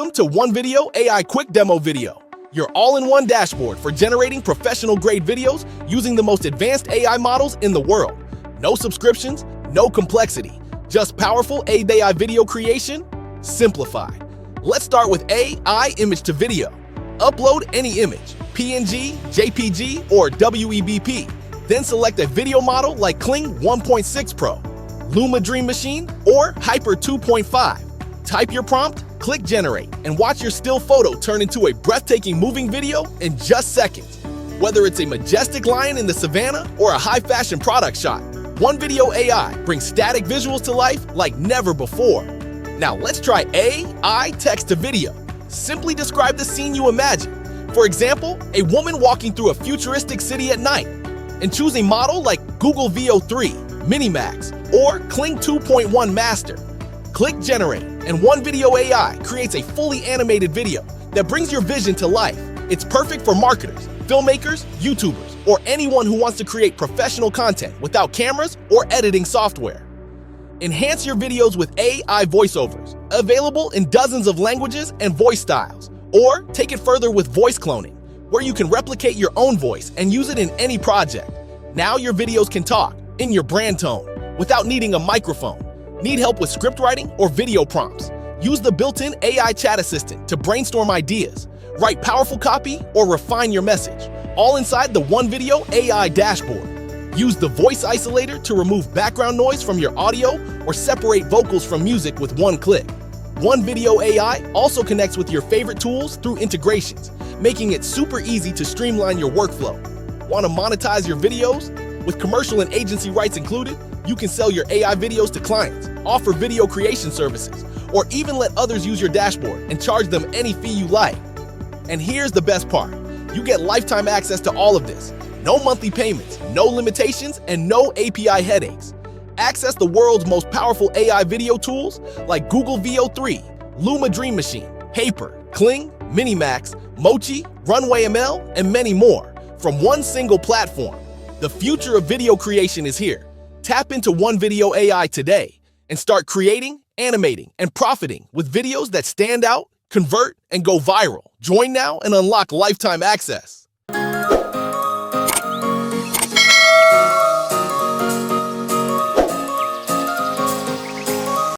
Welcome to OneVideo AI Quick Demo Video, your all-in-one dashboard for generating professional-grade videos using the most advanced AI models in the world. No subscriptions, no complexity, just powerful AI video creation, simplified. Let's start with AI image to video. Upload any image, PNG, JPG, or WEBP. Then select a video model like Kling 1.6 Pro, Luma Dream Machine, or Hyper 2.5. Type your prompt, click generate, and watch your still photo turn into a breathtaking moving video in just seconds. Whether it's a majestic lion in the savannah or a high-fashion product shot, OneVideo AI brings static visuals to life like never before. Now let's try AI text to video. Simply describe the scene you imagine. For example, a woman walking through a futuristic city at night, and choose a model like Google Veo 3, Minimax, or Kling 2.1 Master. Click generate, and OneVideo AI creates a fully animated video that brings your vision to life. It's perfect for marketers, filmmakers, YouTubers, or anyone who wants to create professional content without cameras or editing software. Enhance your videos with AI voiceovers, available in dozens of languages and voice styles. Or take it further with voice cloning, where you can replicate your own voice and use it in any project. Now your videos can talk in your brand tone without needing a microphone. Need help with script writing or video prompts? Use the built-in AI chat assistant to brainstorm ideas, write powerful copy, or refine your message, all inside the OneVideo AI dashboard. Use the voice isolator to remove background noise from your audio or separate vocals from music with one click. OneVideo AI also connects with your favorite tools through integrations, making it super easy to streamline your workflow. Want to monetize your videos? With commercial and agency rights included, you can sell your AI videos to clients, offer video creation services, or even let others use your dashboard and charge them any fee you like. And here's the best part. You get lifetime access to all of this. No monthly payments, no limitations, and no API headaches. Access the world's most powerful AI video tools like Google Veo 3, Luma Dream Machine, Hyper, Kling, Minimax, Mochi, Runway ML, and many more from one single platform. The future of video creation is here. Tap into OneVideo AI today and start creating, animating, and profiting with videos that stand out, convert, and go viral. Join now and unlock lifetime access.